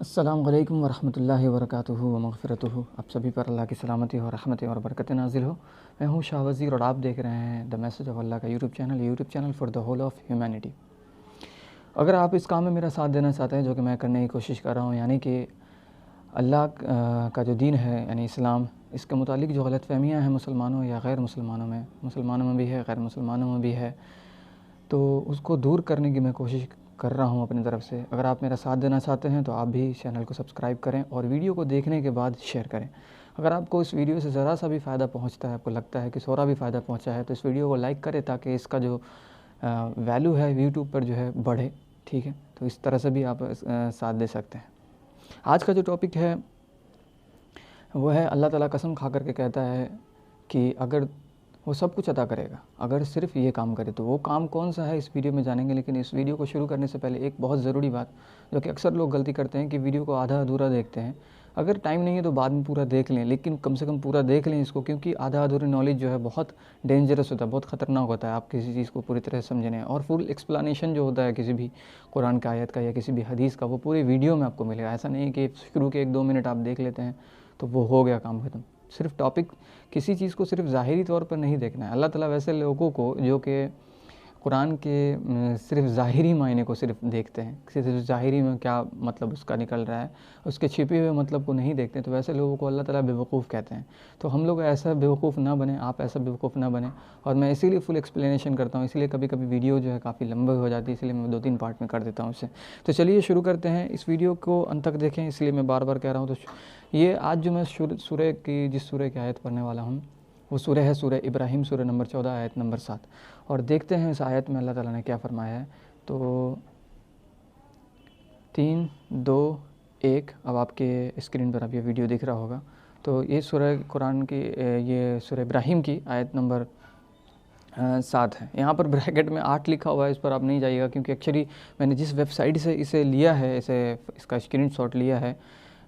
अस्सलामु अलैकुम वरहमतुल्लाहि वबरकातुहू व मग़फ़िरतुहू। आप सभी पर अल्लाह की सलामती और रहमतें और बरकतें नाज़िल हो। मैं हूँ शाह वज़ीर और आप देख रहे हैं द मैसेज ऑफ अल्लाह का YouTube channel for the whole of humanity. अगर आप इस काम में मेरा साथ देना चाहते हैं, जो कि मैं करने की कोशिश कर रहा हूँ, यानी कि अल्लाह का जो दीन है यानी इस्लाम, इसके मुतालिक जो गलतफ़हमियाँ हैं मुसलमानों या गैर मुसलमानों में भी है, गैर मुसलमानों में भी है, तो उसको दूर करने की मैं कोशिश कर रहा हूँ अपनी तरफ से। अगर आप मेरा साथ देना चाहते हैं तो आप भी चैनल को सब्सक्राइब करें और वीडियो को देखने के बाद शेयर करें। अगर आपको इस वीडियो से ज़रा सा भी फ़ायदा पहुँचता है, आपको लगता है कि थोड़ा भी फ़ायदा पहुँचा है, तो इस वीडियो को लाइक करें ताकि इसका जो वैल्यू है यूट्यूब पर जो है बढ़े। ठीक है, तो इस तरह से भी आप साथ दे सकते हैं। आज का जो टॉपिक है वो है, अल्लाह ताला कसम खा कर के कहता है कि अगर वो सब कुछ अता करेगा अगर सिर्फ़ ये काम करे। तो वो काम कौन सा है, इस वीडियो में जानेंगे। लेकिन इस वीडियो को शुरू करने से पहले एक बहुत ज़रूरी बात, जो कि अक्सर लोग गलती करते हैं कि वीडियो को आधा अधूरा देखते हैं। अगर टाइम नहीं है तो बाद में पूरा देख लें, लेकिन कम से कम पूरा देख लें इसको, क्योंकि आधा अधूरी नॉलेज जो है बहुत डेंजरस होता है, बहुत ख़तरनाक होता है। आप किसी चीज़ को पूरी तरह से समझने और फुल एक्सप्लेनेशन जो होता है किसी भी कुरान का आयत का या किसी भी हदीस का, वो पूरी वीडियो में आपको मिलेगा। ऐसा नहीं है कि शुरू के 1-2 मिनट आप देख लेते हैं तो वो हो गया काम ख़त्म। सिर्फ टॉपिक, किसी चीज़ को सिर्फ ज़ाहिरी तौर पर नहीं देखना है। अल्लाह ताला वैसे लोगों को जो कि कुरान के सिर्फ ज़ाहिरी मायने को सिर्फ देखते हैं, सिर्फ ज़ाहिरी में क्या मतलब उसका निकल रहा है, उसके छिपे हुए मतलब को नहीं देखते, तो वैसे लोगों को अल्लाह ताला बेवकूफ़ कहते हैं। तो हम लोग ऐसा बेवकूफ़ ना बने, आप ऐसा बेवकूफ़ ना बने। और मैं इसीलिए फुल एक्सप्लेनेशन करता हूँ, इसलिए कभी कभी वीडियो जो है काफ़ी लंबी हो जाती है, इसलिए मैं 2-3 पार्ट में कर देता हूँ इसे। तो चलिए शुरू करते हैं। इस वीडियो को अंत तक देखें, इसलिए मैं बार बार कह रहा हूँ। तो ये आज जो मैं जिस सूरह की आयत पढ़ने वाला हूँ, वो सूरह है सूरह इब्राहिम, सूरह नंबर 14 आयत नंबर 7। और देखते हैं इस आयत में अल्लाह ताला ने क्या फरमाया है। तो 3, 2, 1, अब आपके स्क्रीन पर अब ये वीडियो दिख रहा होगा। तो ये सूरह कुरान की, ये सूरह इब्राहिम की आयत नंबर 7 है। यहाँ पर ब्रैकेट में 8 लिखा हुआ है, इस पर आप नहीं जाइएगा, क्योंकि एक्चुअली मैंने जिस वेबसाइट से इसे लिया है, इसका स्क्रीनशॉट लिया है,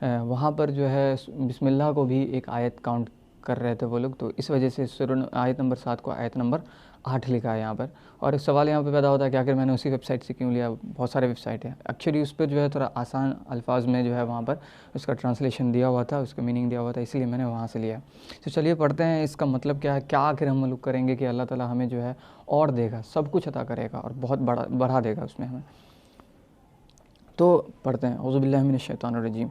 वहाँ पर जो है बिस्मिल्लाह को भी एक आयत काउंट कर रहे थे वो लोग। तो इस वजह से आयत नंबर 7 को आयत नंबर 8 लिखा है यहाँ पर। और एक सवाल यहाँ पे पैदा होता है कि आखिर मैंने उसी वेबसाइट से क्यों लिया। बहुत सारे वेबसाइट है, एक्चुअली उस पर जो है थोड़ा आसान अल्फाज में जो है वहाँ पर उसका ट्रांसलेशन दिया हुआ था, उसका मीनिंग दिया हुआ था, इसलिए मैंने वहाँ से लिया। तो चलिए पढ़ते हैं इसका मतलब क्या है, क्या आखिर हम लोग करेंगे कि अल्लाह ताला हमें जो है और देगा, सब कुछ अता करेगा और बहुत बढ़ा देगा उसमें हमें। तो पढ़ते हैं, औज़ु बिल्लाहि मिनश शैतानिर रजीम।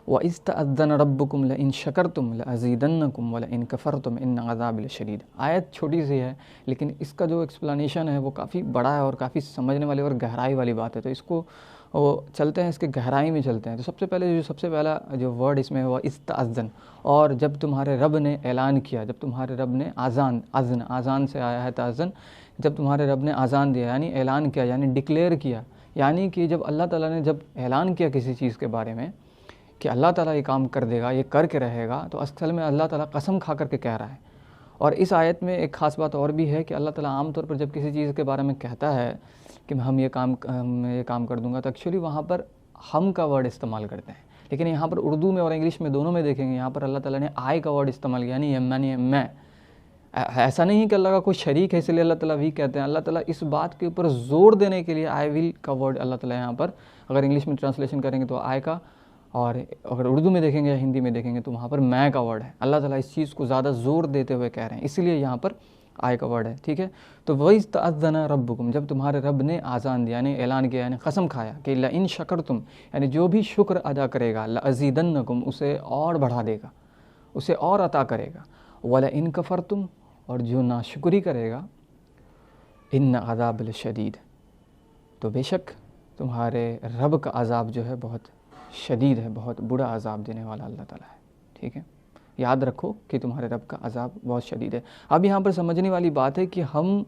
व इज़ तअज़्ज़न रब्बुकुम लइन शकरतुम लअज़ीदन्नकुम व लइन कफ़रतुम इन्न अज़ाबी लशदीद। आयत छोटी सी है, लेकिन इसका जो एक्सप्लेनेशन है वो काफ़ी बड़ा है और काफ़ी समझने वाली और गहराई वाली बात है। तो इसको वो चलते हैं, इसके गहराई में चलते हैं। तो सबसे पहला जो वर्ड इसमें है वह इज़ तअज़्ज़न, और जब तुम्हारे रब ने ऐलान किया, जब तुम्हारे रब ने आज़ान से आया है तअज़्ज़न, जब तुम्हारे रब ने आज़ान दिया यानी ऐलान किया, यानी डिक्लेयर किया। यानी कि जब अल्लाह ताला ने जब ऐलान किया किसी चीज़ के बारे में कि अल्लाह ताला ये काम कर देगा, ये करके रहेगा, तो असल में अल्लाह ताला कसम खा करके कह रहा है। और इस आयत में एक ख़ास बात और भी है कि अल्लाह ताला आम तौर पर जब किसी चीज़ के बारे में कहता है कि हम ये काम कर दूंगा, तो एक्चुअली वहाँ पर हम का वर्ड इस्तेमाल करते हैं। लेकिन यहाँ पर उर्दू में और इंग्लिश में दोनों में देखेंगे, यहाँ पर अल्लाह ताला ने आई का वर्ड इस्तेमाल किया, यानी मैं। ऐसा नहीं है कि अल्लाह का कोई शरीक है इसलिए अल्लाह ताला भी कहते हैं। अल्लाह ताला इस बात के ऊपर ज़ोर देने के लिए आई विल का वर्ड अल्लाह ताला यहाँ पर, अगर इंग्लिश में ट्रांसलेशन करेंगे तो आई का, और अगर उर्दू में देखेंगे या हिंदी में देखेंगे तो वहाँ पर मैं का वर्ड है। अल्लाह ताला इस चीज़ को ज़्यादा ज़ोर देते हुए कह रहे हैं, इसीलिए यहाँ पर आय का वर्ड है। ठीक है, तो वही तअज़्ज़न रब्बुकुम, जब तुम्हारे रब ने आज़ान दिया यानी ऐलान किया, यानी कसम खाया कि लइन शकरतुम, यानी जो भी शुक्र अदा करेगा, लअज़ीदन्नकुम, उसे और बढ़ा देगा, उसे और अता करेगा। वलइन कफ़रतुम, और जो नाशुक्री करेगा, इन्न अज़ाब लशदीद, तो बेशक तुम्हारे रब का अज़ाब जो है बहुत शदीद है, बहुत बुरा अज़ाब देने वाला अल्लाह ताला है। ठीक है, याद रखो कि तुम्हारे रब का अज़ाब बहुत शदीद है। अब यहाँ पर समझने वाली बात है कि हम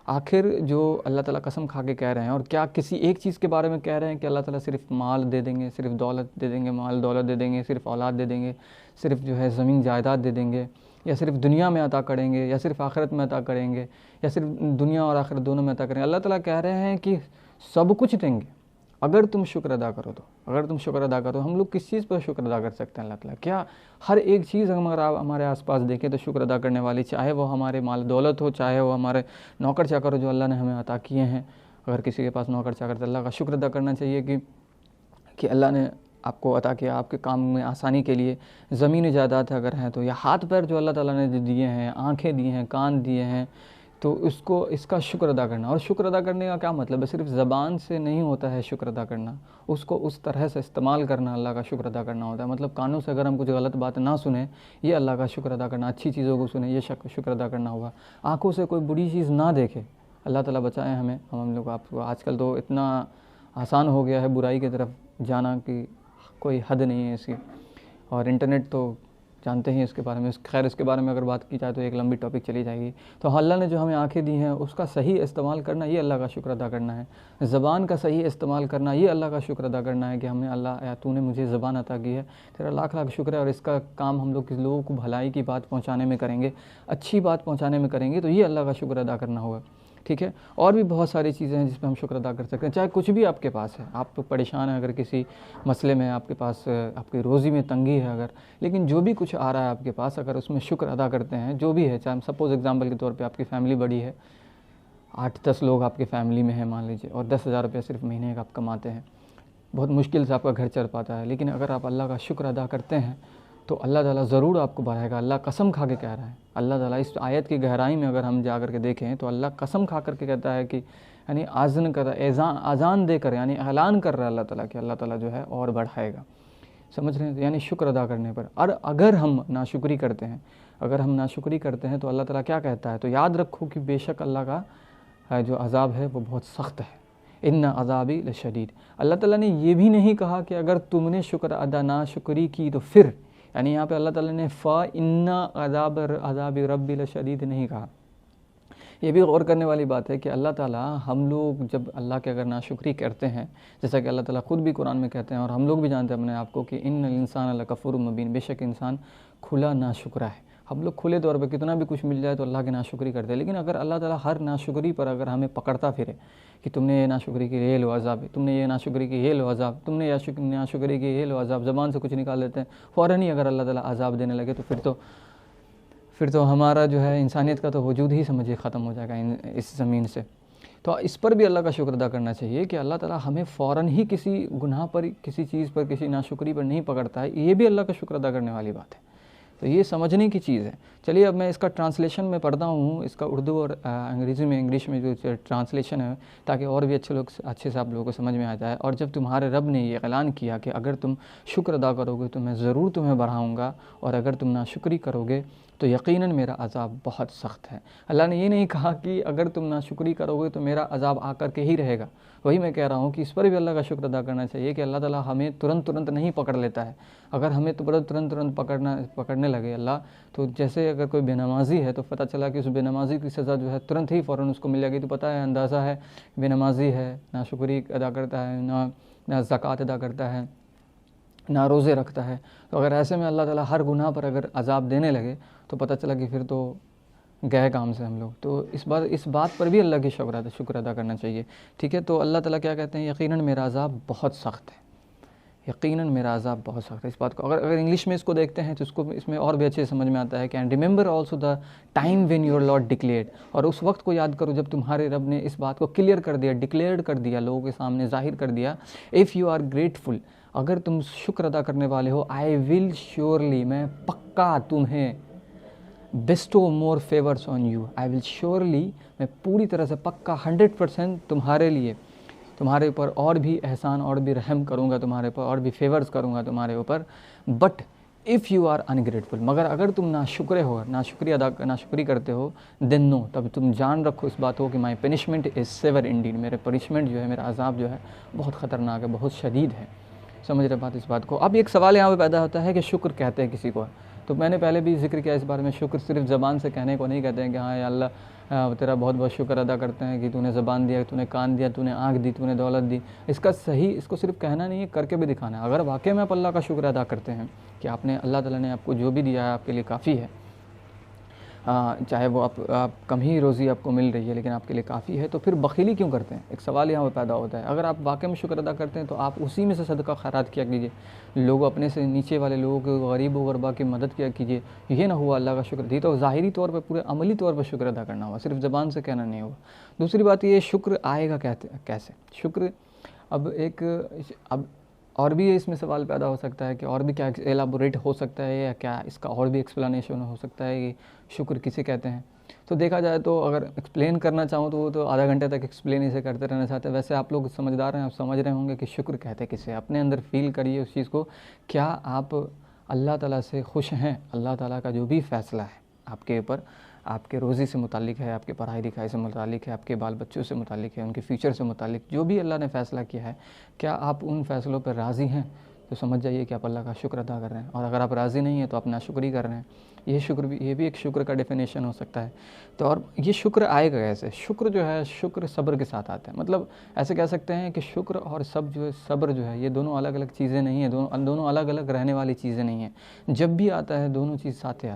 आखिर जो अल्लाह ताला कसम खा के कह रहे हैं, और क्या किसी एक चीज़ के बारे में कह रहे हैं कि अल्लाह ताला सिर्फ माल दे देंगे, सिर्फ दौलत दे देंगे, माल दौलत दे देंगे, सिर्फ औलाद दे देंगे, सिर्फ जो है ज़मीन जायदाद दे देंगे, या सिर्फ दुनिया में अता करेंगे, या सिर्फ आखिरत में अता करेंगे, या सिर्फ दुनिया और आखिरत दोनों में अता करेंगे। अल्लाह ताला कह रहे हैं कि सब कुछ देंगे अगर तुम शुक्र अदा करो तो। अगर तुम शुक्र अदा करो, हम लोग किस चीज़ पर शुक्र अदा कर सकते हैं अल्लाह ताला? क्या हर एक चीज़ हमारे आसपास देखें तो शुक्र अदा करने वाली, चाहे वो हमारे माल दौलत हो, चाहे वो हमारे नौकर चाकर हो जो अल्लाह ने हमें अता किए हैं। अगर किसी के पास नौकर चाकर, तो अल्लाह का शुक्र अदा करना चाहिए कि अल्लाह ने आपको अता किया आपके काम में आसानी के लिए, ज़मीन जायदाद अगर हैं तो, या हाथ पैर जो अल्लाह ताला ने दिए हैं, आँखें दी हैं, कान दिए हैं, तो इसको इसका शुक्र अदा करना। और शुक्र अदा करने का क्या मतलब है? सिर्फ ज़बान से नहीं होता है शुक्र अदा करना, उसको उस तरह से इस्तेमाल करना अल्लाह का शुक्र अदा करना होता है। मतलब कानों से अगर हम कुछ गलत बात ना सुने, ये अल्लाह का शुक्र अदा करना, अच्छी चीज़ों को सुने, ये शुक्र अदा करना होगा। आँखों से कोई बुरी चीज़ ना देखे, अल्लाह ताला बचाए हमें, हम लोग आपको। आजकल तो इतना आसान हो गया है बुराई की तरफ जाना कि कोई हद नहीं है इसकी, और इंटरनेट तो जानते हैं इसके बारे में। खैर इसके बारे में अगर बात की जाए तो एक लंबी टॉपिक चली जाएगी। तो अल्लाह ने जो हमें आंखें दी हैं उसका सही इस्तेमाल करना, ये अल्लाह का शुक्र अदा करना है। ज़बान का सही इस्तेमाल करना, ये अल्लाह का शुक्र अदा करना है कि हमें अल्लाह, या तूने मुझे ज़बान अता की है, तेरा लाख लाख शुक्र है। और इसका काम हम लोग किस लोगों को भलाई की बात पहुँचाने में करेंगे, अच्छी बात पहुँचाने में करेंगे, तो ये अल्लाह का शुक्र अदा करना होगा। ठीक है, और भी बहुत सारी चीज़ें हैं जिस पर हम शुक्र अदा कर सकते हैं। चाहे कुछ भी आपके पास है, आप तो परेशान हैं अगर किसी मसले में, आपके पास आपकी रोज़ी में तंगी है अगर, लेकिन जो भी कुछ आ रहा है आपके पास, अगर उसमें शुक्र अदा करते हैं, जो भी है, चाहे सपोज़ एग्जांपल के तौर पे आपकी फ़ैमिली बड़ी है, 8-10 लोग आपके फ़ैमिली में हैं मान लीजिए, और 10,000 रुपये सिर्फ महीने का आप कमाते हैं, बहुत मुश्किल से आपका घर चल पाता है, लेकिन अगर आप अल्लाह का शुक्र अदा करते हैं तो अल्लाह ताला ज़रूर आपको बढ़ाएगा। अल्लाह कसम खा के कह रहा है, अल्लाह ताला इस आयत की गहराई में अगर हम जा कर के देखें तो अल्लाह कसम खा करके कहता है कि, यानी आज़न कर रहा, आज़ान देकर, यानी ऐलान कर रहा है अल्लाह ताला कि अल्लाह ताला जो है और बढ़ाएगा। समझ रहे हैं? यानी शुक्र अदा करने पर। और अगर हम नाशुक्री करते हैं, अगर हम नाशुक्री करते हैं तो अल्लाह ताला क्या कहता है? तो याद रखो कि बेशक अल्लाह का जो अज़ाब है वो बहुत सख्त है। इन्ना अज़ाबी लशदीद। अल्लाह ताला ने ये भी नहीं कहा कि अगर तुमने शुक्र अदा नाशुक्री की तो फिर, यानी यहाँ पे अल्लाह ताला ने इन्ना अज़ाबी रब्बी लशदीद नहीं कहा। ये भी गौर करने वाली बात है कि अल्लाह ताला, हम लोग जब अल्लाह के अगर नाशुक्री करते हैं, जैसा कि अल्लाह ताला खुद भी कुरान में कहते हैं और हम लोग भी जानते हैं अपने आप को कि इन्नल इंसान लकफुर मुबीन, बेशक इंसान खुला नाशुक्रा है। हम लोग खुले तौर पर कितना भी कुछ मिल जाए तो अल्लाह की नाशुक्री करते हैं, लेकिन अगर अल्लाह ताला हर नाशुक्री पर अगर हमें पकड़ता फिरे कि तुमने ये नाशुक्री की ये लो अज़ाब, तुमने ये नाशुक्री की ये लो अज़ाब, तुमने नाशुक्री की ये लो अज़ाब, ज़बान से कुछ निकाल देते हैं, फ़ौरन ही अगर अल्लाह ताला अज़ाब देने लगे तो फिर तो हमारा जो है इंसानियत का तो वजूद ही समझिए ख़त्म हो जाएगा इस ज़मीन से। तो इस पर भी अल्लाह का शुक्र अदा करना चाहिए कि अल्लाह ताला हमें फ़ौरन ही किसी गुनाह पर, किसी चीज़ पर, किसी नाशुक्री पर नहीं पकड़ता है। ये भी अल्लाह का शुक्र अदा करने वाली बात है। तो ये समझने की चीज़ है। चलिए अब मैं इसका ट्रांसलेशन में पढ़ता हूँ, इसका उर्दू और अंग्रेज़ी में, इंग्लिश में जो ट्रांसलेशन है, ताकि और भी अच्छे से आप लोगों को समझ में आ जाए। और जब तुम्हारे रब ने ये ऐलान किया कि अगर तुम शुक्र अदा करोगे तो मैं ज़रूर तुम्हें बढ़ाऊँगा, और अगर तुम नाशुक्री करोगे तो यकीनन मेरा अज़ाब बहुत सख्त है। अल्लाह ने ये नहीं कहा कि अगर तुम नाशुक्री करोगे तो मेरा अज़ाब आकर के ही रहेगा। वही मैं कह रहा हूँ कि इस पर भी अल्लाह का शुक्र अदा करना चाहिए कि अल्लाह ताला हमें तुरंत नहीं पकड़ लेता है। अगर हमें तुरंत पकड़ने लगे अल्लाह, तो जैसे अगर कोई बेनमाजी है तो पता चला कि उस बेनमाजी की सज़ा जो है तुरंत ही फ़ौरन उसको मिल जाएगी, तो पता है, अंदाज़ा है बेनमाजी है, नाशुक्री अदा करता है, ना ज़कात अदा करता है, ना रोज़े रखता है। तो अगर ऐसे में अल्लाह ताला हर गुनाह पर अगर अज़ाब देने लगे तो पता चला कि फिर तो गए काम से हम लोग। तो इस बात पर भी अल्लाह की शुक्र अदा करना चाहिए। ठीक है, तो अल्लाह ताला क्या कहते हैं? यकीनन मेरा अज़ाब बहुत सख्त है, यकीनन मेरा अज़ाब बहुत सख्त है। इस बात को अगर इंग्लिश में इसको देखते हैं तो इसको इसमें और भी अच्छे से समझ में आता है कि and remember also the time when your Lord declared, और उस वक्त को याद करो जब तुम्हारे रब ने इस बात को क्लियर कर दिया, डिक्लेयर्ड कर दिया, लोगों के सामने जाहिर कर दिया। इफ़ यू आर ग्रेटफुल, अगर तुम शुक्र अदा करने वाले हो, आई विल श्योरली, मैं पक्का तुम्हें, Bairstow more favours on you, I will surely, मैं पूरी तरह से पक्का 100% तुम्हारे लिए, तुम्हारे ऊपर और भी एहसान और भी रहम करूँगा, तुम्हारे ऊपर और भी फेवर्स करूँगा तुम्हारे ऊपर। But if you are ungrateful, मगर अगर तुम नाशुक्री करते हो, देन नो, तब तुम जान रखो इस बात को कि माई पनिशमेंट इज़ सेवर इंडीड, मेरे पनिशमेंट जो है, मेरा अज़ाब जो है बहुत ख़तरनाक है, बहुत शदीद है। समझ रहे बात इस बात को? अब एक सवाल यहाँ पे पैदा होता है कि शुक्र कहते हैं किसी को, तो मैंने पहले भी जिक्र किया इस बारे में, शुक्र सिर्फ ज़बान से कहने को नहीं कहते हैं कि हाँ या अल्लाह तेरा बहुत बहुत शुक्र अदा करते हैं कि तूने ज़बान दिया, तूने कान दिया, तूने आँख दी, तूने दौलत दी। इसको सिर्फ कहना नहीं है, करके भी दिखाना है। अगर वाकई में आप अल्लाह का शुक्र अदा करते हैं कि आपने, अल्लाह ताला ने आपको जो भी दिया है आपके लिए काफ़ी है, चाहे वो आप कम ही रोज़ी आपको मिल रही है लेकिन आपके लिए काफ़ी है, तो फिर बखीली क्यों करते हैं? एक सवाल यहाँ पर पैदा होता है। अगर आप वाकई में शुक्र अदा करते हैं तो आप उसी में से सदका खैरात किया कीजिए, लोग अपने से नीचे वाले लोगों को, गरीब व ग़ुरबा की मदद किया कीजिए। ये ना हुआ अल्लाह का शुक्र दी तो ज़ाहिरी तौर पर, पूरे अमली तौर पर शुक्र अदा करना हुआ, सिर्फ ज़बान से कहना नहीं हुआ। दूसरी बात ये, शुक्र आएगा कैसे? शुक्र अब और भी इसमें सवाल पैदा हो सकता है कि और भी क्या एलाबोरेट हो सकता है या क्या इसका और भी एक्सप्लेनेशन हो सकता है कि शुक्र किसे कहते हैं। तो देखा जाए तो अगर एक्सप्लेन करना चाहूँ तो वो तो आधा घंटे तक एक्सप्लेन इसे करते रहना चाहते हैं। वैसे आप लोग समझदार हैं, आप समझ रहे होंगे कि शुक्र कहते किसे। अपने अंदर फील करिए उस चीज़ को, क्या आप अल्लाह ताला से खुश हैं। अल्लाह ताला का जो भी फ़ैसला है आपके ऊपर, आपके रोज़ी से मुतालिक है, आपके पढ़ाई लिखाई से मुतालिक है, आपके बाल बच्चों से मुतालिक है, उनके फ्यूचर से मुतालिक जो भी अल्लाह ने फ़ैसला किया है, क्या आप उन फ़ैसलों पर राज़ी हैं? तो समझ जाइए कि आप अल्लाह का शुक्र अदा कर रहे हैं। और अगर आप राज़ी नहीं हैं तो आप नाशुक्री कर रहे हैं। ये भी एक शुक्र का डेफिनेशन हो सकता है। तो और ये शुक्र आएगा कैसे? शुक्र जो है, शुक्र सब्र के साथ आता है। मतलब ऐसे कह सकते हैं कि शुक्र और सब्र जो है, ये दोनों अलग अलग चीज़ें नहीं हैं, दोनों अलग अलग रहने वाली चीज़ें नहीं हैं। जब भी आता है दोनों चीज़ साथ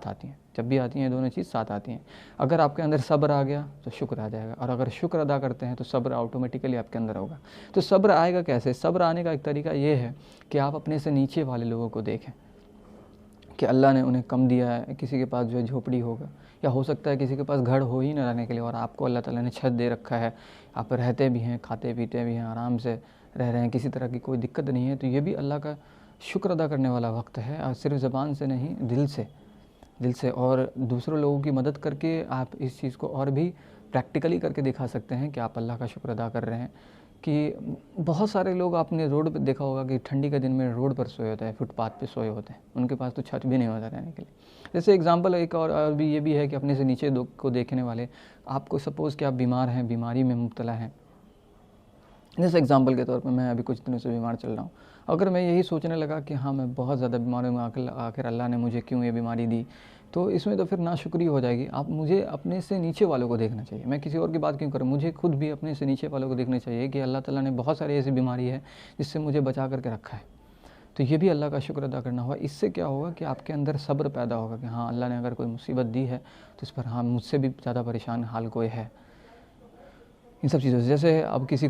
आती हैं। जब भी आती हैं दोनों चीज़ साथ आती हैं। अगर आपके अंदर सब्र आ गया तो शुक्र आ जाएगा, और अगर शुक्र अदा करते हैं तो सब्र ऑटोमेटिकली आपके अंदर होगा। तो सब्र आएगा कैसे? सब्र आने का एक तरीका ये है कि आप अपने से नीचे वाले लोगों को देखें कि अल्लाह ने उन्हें कम दिया है। किसी के पास जो है झोपड़ी होगा, या हो सकता है किसी के पास घर हो ही ना रहने के लिए, और आपको अल्लाह ताला ने छत दे रखा है। आप रहते भी हैं, खाते पीते भी हैं, आराम से रह रहे हैं, किसी तरह की कोई दिक्कत नहीं है। तो ये भी अल्लाह का शुक्र अदा करने वाला वक्त है, और सिर्फ ज़बान से नहीं, दिल से। और दूसरों लोगों की मदद करके आप इस चीज़ को और भी प्रैक्टिकली करके दिखा सकते हैं कि आप अल्लाह का शुक्र अदा कर रहे हैं। कि बहुत सारे लोग आपने रोड पे देखा होगा कि ठंडी के दिन में रोड पर सोए होते हैं, फुटपाथ पे सोए होते हैं, उनके पास तो छत भी नहीं होता रहने के लिए। जैसे एग्जांपल एक और भी ये भी है कि अपने से नीचे को देखने वाले, आपको सपोज़ कि आप बीमार हैं, बीमारी में मुब्तला हैं। जैसे एग्जांपल के तौर पे मैं अभी कुछ दिनों से बीमार चल रहा हूँ। अगर मैं यही सोचने लगा कि हाँ मैं बहुत ज़्यादा बीमार हूँ, आखिर अल्लाह ने मुझे क्यों ये बीमारी दी, तो इसमें तो फिर नाशुक्री हो जाएगी। आप मुझे अपने से नीचे वालों को देखना चाहिए। मैं किसी और की बात क्यों करूँ, मुझे खुद भी अपने से नीचे वालों को देखना चाहिए कि अल्लाह ताला ने बहुत सारी ऐसी बीमारी है जिससे मुझे बचा करके रखा है। तो ये भी अल्लाह का शुक्र अदा करना होगा। इससे क्या होगा कि आपके अंदर सब्र पैदा होगा कि हाँ अल्लाह ने अगर कोई मुसीबत दी है तो इस पर, हाँ मुझसे भी ज़्यादा परेशान हाल कोई है। इन सब चीज़ों से, जैसे अब किसी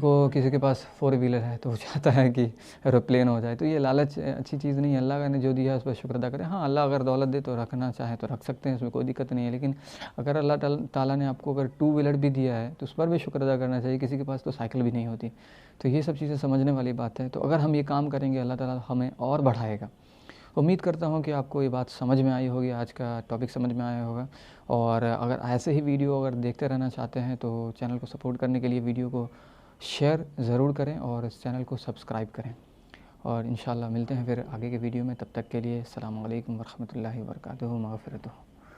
के पास 4 व्हीलर है तो वो चाहता है कि एरोप्लेन हो जाए। तो ये लालच अच्छी चीज़ नहीं है। अल्लाह ने जो दिया है उस पर शुक्र अदा करें। हाँ अल्लाह अगर दौलत दे तो रखना चाहे तो रख सकते हैं, उसमें कोई दिक्कत नहीं है। लेकिन अगर अल्लाह ताला ने आपको अगर 2 व्हीलर भी दिया है तो उस पर भी शुक्र अदा करना चाहिए। किसी के पास तो साइकिल भी नहीं होती। तो ये सब चीज़ें समझने वाली बात है। तो अगर हम ये काम करेंगे अल्लाह ताला हमें और बढ़ाएगा। उम्मीद करता हूँ कि आपको ये बात समझ में आई होगी, आज का टॉपिक समझ में आया होगा। और अगर ऐसे ही वीडियो अगर देखते रहना चाहते हैं तो चैनल को सपोर्ट करने के लिए वीडियो को शेयर ज़रूर करें और इस चैनल को सब्सक्राइब करें। और इंशाल्लाह मिलते हैं फिर आगे के वीडियो में। तब तक के लिए अस्सलामु अलैकुम वरहमतुल्लाहि वबरकातुहू। मग़फ़िरतुहू।